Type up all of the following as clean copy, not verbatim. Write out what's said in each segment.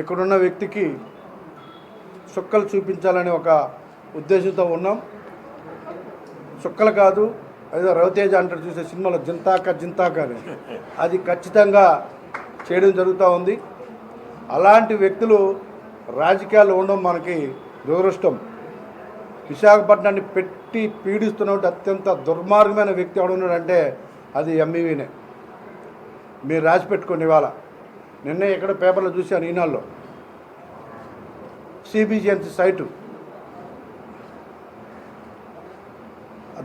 ఇక్కడున్న వ్యక్తికి చుక్కలు చూపించాలని ఒక ఉద్దేశంతో ఉన్నాం. చుక్కలు కాదు, అదే రవితేజ అంటారు చూసే సినిమాలో జింతాక అని, అది ఖచ్చితంగా చేయడం జరుగుతూ ఉంది. అలాంటి వ్యక్తులు రాజకీయాల్లో ఉండడం మనకి దురదృష్టం. విశాఖపట్నాన్ని పెట్టి పీడిస్తున్నట్టు అత్యంత దుర్మార్గమైన వ్యక్తి ఎవడున్నాడంటే అది ఎంఈవీనే. మీరు రాసి పెట్టుకోండి. ఇవాళ నిన్నే ఎక్కడ పేపర్లో చూశాను, ఈనాల్లో సిబిజిఎన్సీ సైటు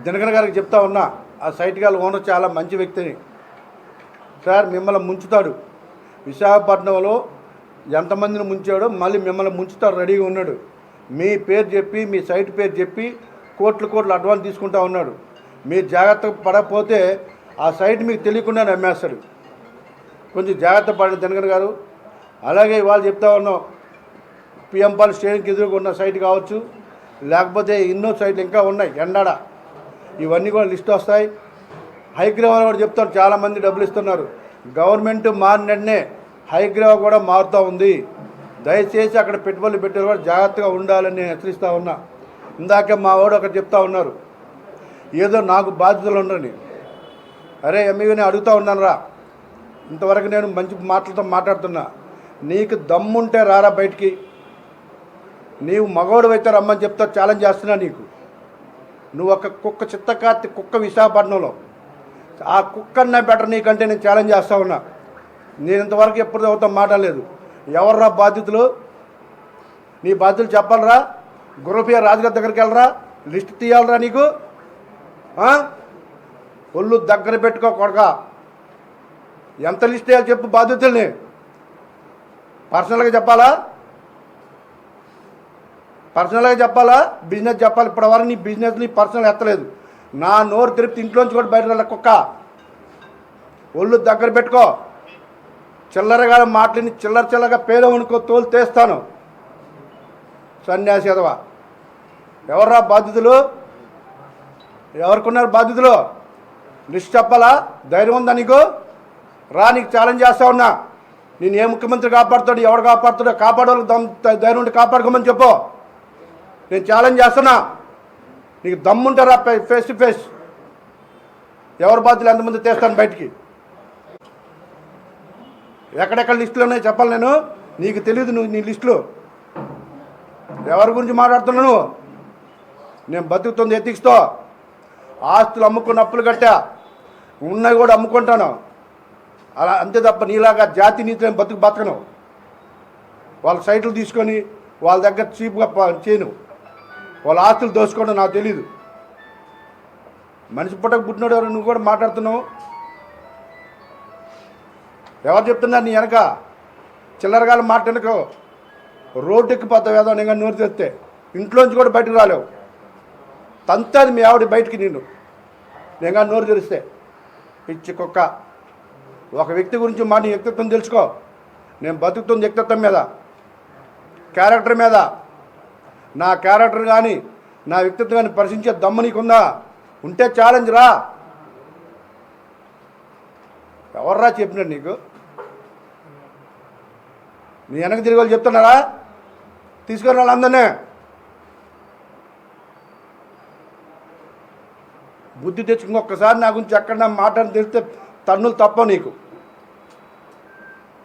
దినకర్ గారికి చెప్తా ఉన్నా, ఆ సైట్ గారి ఓనర్ చాలా మంచి వ్యక్తిని. సార్ మిమ్మల్ని ముంచుతాడు, విశాఖపట్నంలో ఎంతమందిని ముంచాడో మళ్ళీ మిమ్మల్ని ముంచుతాడు, రెడీగా ఉన్నాడు. మీ పేరు చెప్పి మీ సైట్ పేరు చెప్పి కోట్లు అడ్వాన్స్ తీసుకుంటా ఉన్నాడు. మీరు జాగ్రత్త పడకపోతే ఆ సైట్ మీకు తెలియకుండా నమ్మేస్తాడు. కొంచెం జాగ్రత్త పడండి దినకర్ గారు. అలాగే ఇవాళ చెప్తా ఉన్నాం, పిఎంపాల్ స్టేడియంకి ఎదురుగా ఉన్న సైట్ కావచ్చు, లేకపోతే ఎన్నో సైట్లు ఇంకా ఉన్నాయి, ఎండాడ, ఇవన్నీ కూడా లిస్ట్ వస్తాయి. హైగ్రేవ్ కూడా చెప్తాను, చాలామంది డబ్బులు ఇస్తున్నారు. గవర్నమెంట్ మారిననే హైగ్రేవ్ కూడా మారుతూ ఉంది. దయచేసి అక్కడ పెట్టుబడులు పెట్టేది కూడా జాగ్రత్తగా ఉండాలని నేను హెచ్చరిస్తూ ఉన్నా. ఇందాకే మా వాడు అక్కడ చెప్తా ఉన్నారు, ఏదో నాకు బాధ్యతలు ఉండని. అరే ఎంఈవీని అడుగుతూ ఉన్నాను రా, ఇంతవరకు నేను మంచి మాటలతో మాట్లాడుతున్నా. నీకు దమ్ముంటే రారా బయటికి, నీవు మగవాడు అయితే రమ్మని చెప్తా, ఛాలెంజ్ చేస్తున్నా నీకు. నువ్వు ఒక కుక్క చిత్తకార్తి కుక్క విశాఖపట్నంలో, ఆ కుక్కన్నా బెటర్ నీకంటే నేను ఛాలెంజ్ చేస్తూ ఉన్నా. నేను ఇంతవరకు ఎప్పుడు చదువుతాం మాట్లాడలేదు. ఎవర్రా బాధ్యతలు? నీ బాధ్యతలు చెప్పాలరా. గుర్రపయ్య రాజుగారి దగ్గరికి వెళ్ళరా, లిస్ట్ తీయాలరా నీకు. ఒళ్ళు దగ్గర పెట్టుకో కొడక. ఎంత లిస్ట్ వేయాలి చెప్పు బాధ్యతల్ని. పర్సనల్గా చెప్పాలా, బిజినెస్ చెప్పాలి. ఇప్పటివరకు నీ బిజినెస్ నీ పర్సనల్ ఎత్తలేదు. నా నోరు తిరిపి ఇంట్లోంచి కూడా బయట వెళ్ళ కుక్క. ఒళ్ళు దగ్గర పెట్టుకో. చిల్లరగా మాటలని చిల్లరగా పేద వణుకో, తోలు తీస్తాను. సన్యాసి ఎదవా. ఎవర్రా బాధ్యతలు? ఎవరికున్నారు బాధ్యతలు? లిస్ట్ చెప్పాలా? ధైర్యం ఉందా నీకు? రా, నీకు ఛాలెంజ్ చేస్తా ఉన్నా. నేను ఏ ముఖ్యమంత్రి కాపాడుతాడు, ఎవడు కాపాడుతాడో కాపాడవాళ్ళకి ధైర్యం ఉంటే కాపాడుకోమని చెప్పు. నేను ఛాలెంజ్ చేస్తున్నా. నీకు దమ్ముంటారా ఫేస్ టు ఫేస్. ఎవరి బాధ్యతలు ఎంతమంది తీస్తాను బయటికి. ఎక్కడెక్కడ లిస్టులు ఉన్నాయో చెప్పాలి నేను. నీకు తెలియదు నువ్వు నీ లిస్టులు. ఎవరి గురించి మాట్లాడుతున్నాను? నేను బతుకుతుంది ఎత్తిక్స్తో. ఆస్తులు అమ్ముకున్న అప్పులు కట్టా, ఉన్నవి కూడా అమ్ముకుంటాను. అలా అంతే తప్ప నీలాగా జాతి నీతిని బతకను. వాళ్ళ సైట్లు తీసుకొని వాళ్ళ దగ్గర చీప్గా చేయను. వాళ్ళ ఆస్తులు దోసుకోవడం నాకు తెలీదు. మనిషి పుట్టినాడు ఎవరు? నువ్వు కూడా మాట్లాడుతున్నావు. ఎవరు చెప్తున్నారు నీ వెనక? చిల్లరగాల మాట వెనక రోడ్డుకి పోతా వేదో నేను నోరు తెస్తే ఇంట్లోంచి కూడా బయటకు రాలేవు. తంతది మీ ఆవిడ బయటికి నేను నోరు తెరిస్తే. పిచ్చి కుక్క. ఒక వ్యక్తి గురించి నీ వ్యక్తిత్వం తెలుసుకో. నేను బతుకుతుంది వ్యక్తిత్వం మీద, క్యారెక్టర్ మీద. నా క్యారెక్టర్ కానీ నా వ్యక్తిత్వం కానీ పరిశీలించే దమ్ము నీకుందా? ఉంటే ఛాలెంజ్ రా. ఎవర్రా చెప్పినాడు నీకు? నీ వెనక తిరిగి వాళ్ళు చెప్తున్నారా? తీసుకొని వాళ్ళందరినీ. బుద్ధి తెచ్చుకుని ఒక్కసారి నా గురించి ఎక్కడ మాట్లాడి తెలిస్తే తన్నులు తప్ప నీకు.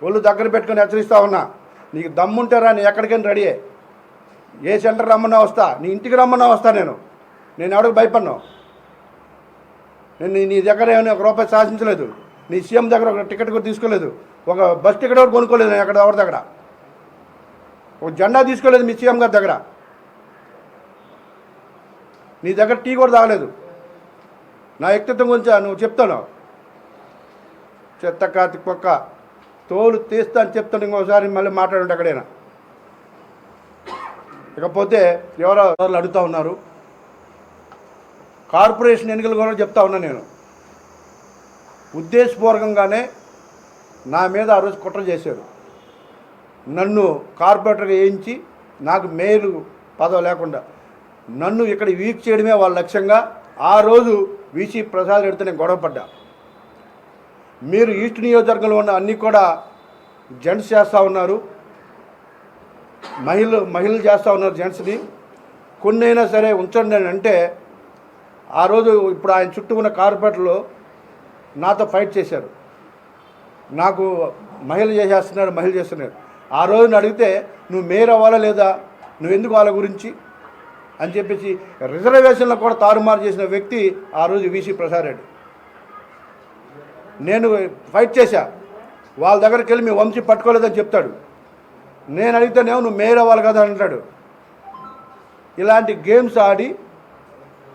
ఒళ్ళు దగ్గర పెట్టుకొని హెచ్చరిస్తా ఉన్నా. నీకు దమ్ముంటే రా, నీ ఎక్కడికైనా రెడీయే. ఏ సెంటర్ రమ్మన్నా వస్తా, నీ ఇంటికి రమ్మన్నా వస్తా. నేను ఎవరికి భయపడినావు? నేను నీ దగ్గర ఏమైనా ఒక రూపాయి సాధించలేదు. నీ సీఎం దగ్గర ఒక టికెట్ కూడా తీసుకోలేదు. ఒక బస్ టికెట్ కూడా కొనుక్కోలేదు నేను ఎవరి దగ్గర. ఒక జెండా తీసుకోలేదు మీ సీఎం గారి దగ్గర. నీ దగ్గర టీ కూడా తాగలేదు. నా వ్యక్తిత్వం గురించి నువ్వు చెప్తాను. చెత్త కాతి కుక్క. తోలు తీస్తా అని చెప్తాను. ఇంకోసారి మళ్ళీ మాట్లాడండి ఎక్కడైనా. ఇకపోతే ఎవరో అడుగుతూ ఉన్నారు. కార్పొరేషన్ ఎన్నికలు కూడా చెప్తా ఉన్నా నేను. ఉద్దేశపూర్వకంగానే నా మీద ఆ రోజు కుట్ర చేశారు. నన్ను కార్పొరేటర్గా వేయించి నాకు మేలు పదవి లేకుండా నన్ను ఇక్కడ వీక్ చేయడమే వాళ్ళ లక్ష్యంగా. ఆ రోజు వీసీ ప్రసాద్ రెడ్డితో నేను గొడవపడ్డా. మీరు ఈస్ట్ నియోజకవర్గంలో ఉన్న అన్నీ కూడా జెంట్స్ చేస్తూ ఉన్నారు, మహిళలు చేస్తూ ఉన్నారు జెంట్స్ని. కొన్ని అయినా సరే ఉంచండి అని అంటే ఆ రోజు ఇప్పుడు ఆయన చుట్టూ ఉన్న కార్పొరేటర్లు నాతో ఫైట్ చేశారు. నాకు మహిళలు చేస్తున్నారు. ఆ రోజున అడిగితే నువ్వు మేయర్ అవ్వాలా లేదా, నువ్వెందుకు వాళ్ళ గురించి అని చెప్పేసి రిజర్వేషన్లో కూడా తారుమారు చేసిన వ్యక్తి ఆ రోజు వీసీ ప్రసాద్ రెడ్డి. నేను ఫైట్ చేశా. వాళ్ళ దగ్గరికి వెళ్ళి మీ వంశీ పట్టుకోలేదని చెప్తాడు. నేను అడిగితేనేమో నువ్వు మేయర్ అవ్వాలి కదా అంటాడు. ఇలాంటి గేమ్స్ ఆడి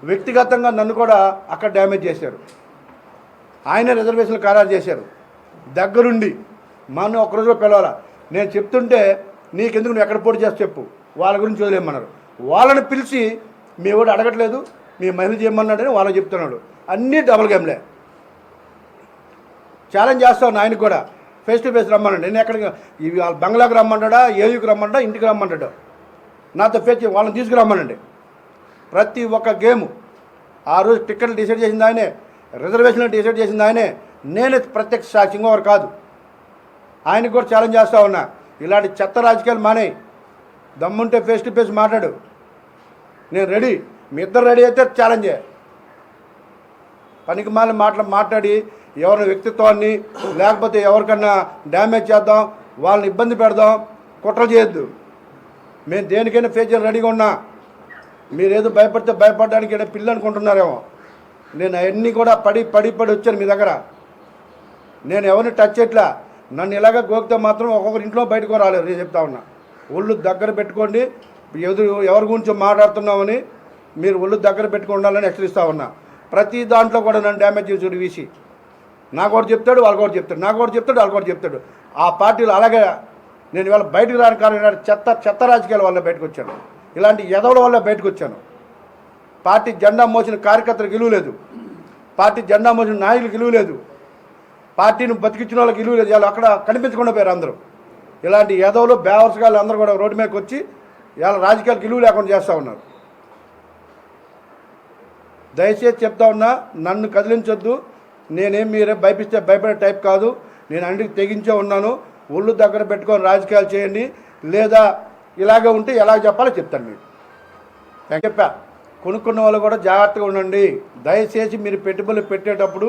వ్యక్తిగతంగా నన్ను కూడా అక్కడ డ్యామేజ్ చేశారు. ఆయన రిజర్వేషన్లు ఖరారు చేశారు. దగ్గరుండి మనం ఒక్కరోజు పిలవాలా. నేను చెప్తుంటే నీకెందుకు నువ్వు ఎక్కడ పోటీ చేసి చెప్పు, వాళ్ళ గురించి వదిలేయమన్నారు. వాళ్ళని పిలిచి మీ వాడు అడగట్లేదు, మీ మహిళ చేయమన్నాడని వాళ్ళకి చెప్తున్నాడు. అన్నీ డబుల్ గేమ్లే. ఛాలెంజ్ చేస్తాను ఆయనకు కూడా, ఫేస్ టు ఫేస్ రమ్మన్నాడు. నేను ఎక్కడికి ఇవి వాళ్ళ బంగ్లాకి రమ్మంటాడా, ఏయూకి రమ్మంటా, ఇంటికి రమ్మంటాడు. నాతో ఫేస్ వాళ్ళని తీసుకురమ్మనండి. ప్రతి ఒక్క గేము ఆ రోజు టికెట్లు డిసైడ్ చేసింది ఆయనే, రిజర్వేషన్లు డిసైడ్ చేసింది ఆయనే. నేనే ప్రత్యక్ష సాక్షి, ఇంకొకరు కాదు. ఆయనకు కూడా ఛాలెంజ్ చేస్తూ ఉన్నా, ఇలాంటి చెత్త రాజకీయాలు మానే, దమ్ముంటే ఫేస్ టు ఫేస్ మాట్లాడు. నేను రెడీ, మీ ఇద్దరు రెడీ అయితే ఛాలెంజే. పనికి మాట్లాడి ఎవరి వ్యక్తిత్వాన్ని లేకపోతే ఎవరికన్నా డ్యామేజ్ చేద్దాం, వాళ్ళని ఇబ్బంది పెడదాం, కుట్ర చేయొద్దు. మేము దేనికైనా ఫేస్ చేయాలి రెడీగా ఉన్నా. మీరేదో భయపడితే భయపడడానికి పిల్లి అనుకుంటున్నారేమో. నేను అవన్నీ కూడా పడి వచ్చాను మీ దగ్గర. నేను ఎవరిని టచ్ చేయట్లా. నన్ను ఇలాగ గోకితే మాత్రం ఒక్కొక్కరి ఇంట్లో బయటకు రాలేదు. నేను చెప్తా ఉన్నా, ఒళ్ళు దగ్గర పెట్టుకోండి. ఎవరి గురించి మాట్లాడుతున్నామని మీరు ఒళ్ళు దగ్గర పెట్టుకుండాలని హెచ్చరిస్తూ ఉన్నా. ప్రతి దాంట్లో కూడా నన్ను డ్యామేజ్ చేసి వీసి నాకు ఒకటి చెప్తాడు, వాళ్ళకి ఒకటి చెప్తాడు, నాకు ఒకటి చెప్తాడు, వాళ్ళకి ఒకటి చెప్తాడు. ఆ పార్టీలు అలాగే నేను ఇవాళ బయటకు రాని కారణం చెత్త రాజకీయాల వల్ల బయటకు వచ్చాను. ఇలాంటి ఎదవల వల్ల బయటకు వచ్చాను. పార్టీ జెండా మోసిన కార్యకర్తలకు విలువ లేదు, పార్టీ జెండా మోసిన నాయకులకు విలువ లేదు, పార్టీని బతికించిన వాళ్ళకి విలువ లేదు. ఇలా అక్కడ కనిపించకుండా పోయారు అందరూ. ఇలాంటి ఎదవలు బేవర్సగాళ్ళు అందరూ కూడా రోడ్డు మీదకి వచ్చి ఇలా రాజకీయాలకు విలువ లేకుండా చేస్తూ ఉన్నారు. దయచేసి చెప్తా ఉన్నా, నన్ను కదిలించొద్దు. నేనేం మీరే భయపిస్తే భయపడే టైప్ కాదు. నేను అన్నిటికి తెగించే ఉన్నాను. ఒళ్ళు దగ్గర పెట్టుకొని రాజకీయాలు చేయండి, లేదా ఇలాగే ఉంటే ఎలాగ చెప్పాలో చెప్తాను మీకు. చెప్పా, కొనుక్కున్న వాళ్ళు కూడా జాగ్రత్తగా ఉండండి. దయచేసి మీరు పెట్టుబడులు పెట్టేటప్పుడు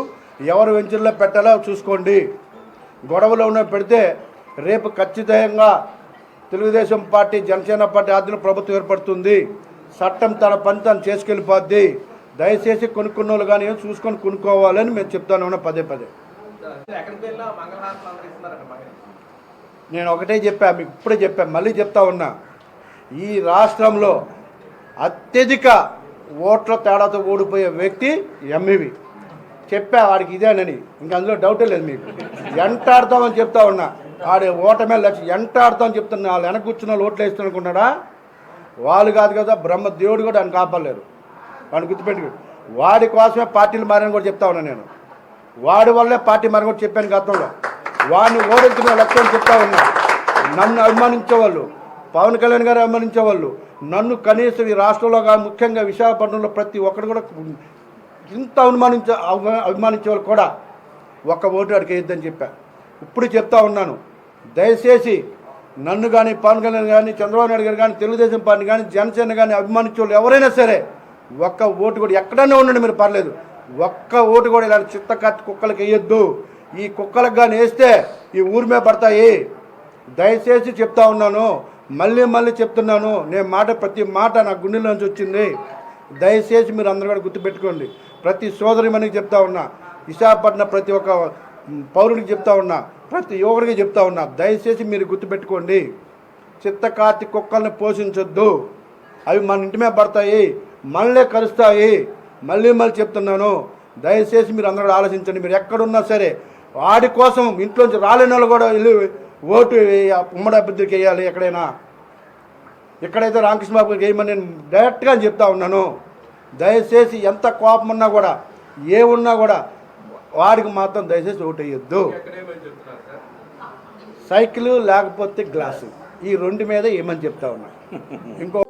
ఎవరు వెంచర్లో పెట్టాలో చూసుకోండి. గొడవలో ఉన్న పెడితే రేపు ఖచ్చితంగా తెలుగుదేశం పార్టీ, జనసేన పార్టీ ఆధ్వర్యంలో ప్రభుత్వం ఏర్పడుతుంది. చట్టం తన పని తను చేసుకెళ్ళిపోద్ది. దయచేసి కొనుక్కున్న వాళ్ళు కానీ చూసుకొని కొనుక్కోవాలని మేము చెప్తాను ఉన్నా పదే. నేను ఒకటే చెప్పా, మీకు ఇప్పుడే చెప్పా, మళ్ళీ చెప్తా ఉన్నా. ఈ రాష్ట్రంలో అత్యధిక ఓట్ల తేడాతో ఓడిపోయే వ్యక్తి ఎంఈవి. చెప్పా వాడికి ఇదేనని, ఇంక అందులో డౌటే లేదు. మీకు ఎంటాడతామని చెప్తా ఉన్నా. వాడి ఓటమే లక్ష్యం, ఎంటాడతామని చెప్తున్నా. వాళ్ళు వెనక కూర్చున్న వాళ్ళు ఓట్లు వేస్తాను అనుకున్నాడా? వాళ్ళు కాదు కదా, బ్రహ్మ దేవుడు కూడా ఆయన కాపాడలేరు. వాడిని గుర్తుపెట్టుకు. వాడి కోసమే పార్టీలు మారని కూడా చెప్తా ఉన్నా నేను. వాడి వల్లే పార్టీ మారని కూడా చెప్పాను గతంలో. వాడిని ఓడించిన లక్ష్యం చెప్తా ఉన్నా. నన్ను అభిమానించేవాళ్ళు, పవన్ కళ్యాణ్ గారు అభిమానించేవాళ్ళు, నన్ను కనీసం ఈ రాష్ట్రంలో కానీ ముఖ్యంగా విశాఖపట్నంలో ప్రతి ఒక్కరు కూడా ఇంత అభిమానించే వాళ్ళు కూడా ఒక్క ఓటు అడిగి వేయద్దని చెప్పా. ఇప్పుడు చెప్తా ఉన్నాను, దయచేసి నన్ను కానీ, పవన్ కళ్యాణ్ కానీ, చంద్రబాబు నాయుడు గారు కానీ, తెలుగుదేశం పార్టీ కానీ, జనసేన కానీ అభిమానించే వాళ్ళు ఎవరైనా సరే ఒక్క ఓటు కూడా ఎక్కడన్నా ఉండండి మీరు, పర్లేదు, ఒక్క ఓటు కూడా ఇలాంటి చిత్తకత్తి కుక్కలకి వేయొద్దు. ఈ కుక్కలకు కానీ వేస్తే ఈ ఊరి మీద పడతాయి. దయచేసి చెప్తా ఉన్నాను, మళ్ళీ చెప్తున్నాను. నేను ప్రతి మాట నా గుండెల్లోంచి వచ్చింది. దయచేసి మీరు అందరూ కూడా గుర్తుపెట్టుకోండి. ప్రతి సోదరి మనకి చెప్తా ఉన్నా, విశాఖపట్నం ప్రతి ఒక్క పౌరుడికి చెప్తా ఉన్నా, ప్రతి యువకుడికి చెప్తా ఉన్నా, దయచేసి మీరు గుర్తుపెట్టుకోండి. చిత్తకార్తి కుక్కల్ని పోషించొద్దు. అవి మన ఇంటి మీద పడతాయి, మనలే కలుస్తాయి. మళ్ళీ చెప్తున్నాను, దయచేసి మీరు అందరూ ఆలోచించండి. మీరు ఎక్కడున్నా సరే వాడి కోసం ఇంట్లోంచి రాలేని వాళ్ళు కూడా వెళ్ళి ఓటు ఉమ్మడి అభ్యర్థికి వేయాలి. ఎక్కడైతే రామకృష్ణ బాబు గారికి వేయమని నేను డైరెక్ట్గా చెప్తా ఉన్నాను. దయచేసి ఎంత కోపం ఉన్నా కూడా, ఏమున్నా కూడా వాడికి మాత్రం దయచేసి ఓటు వేయొద్దు. సైకిల్ లేకపోతే గ్లాసు, ఈ రెండు మీద ఏమని చెప్తా ఉన్నా. ఇంకో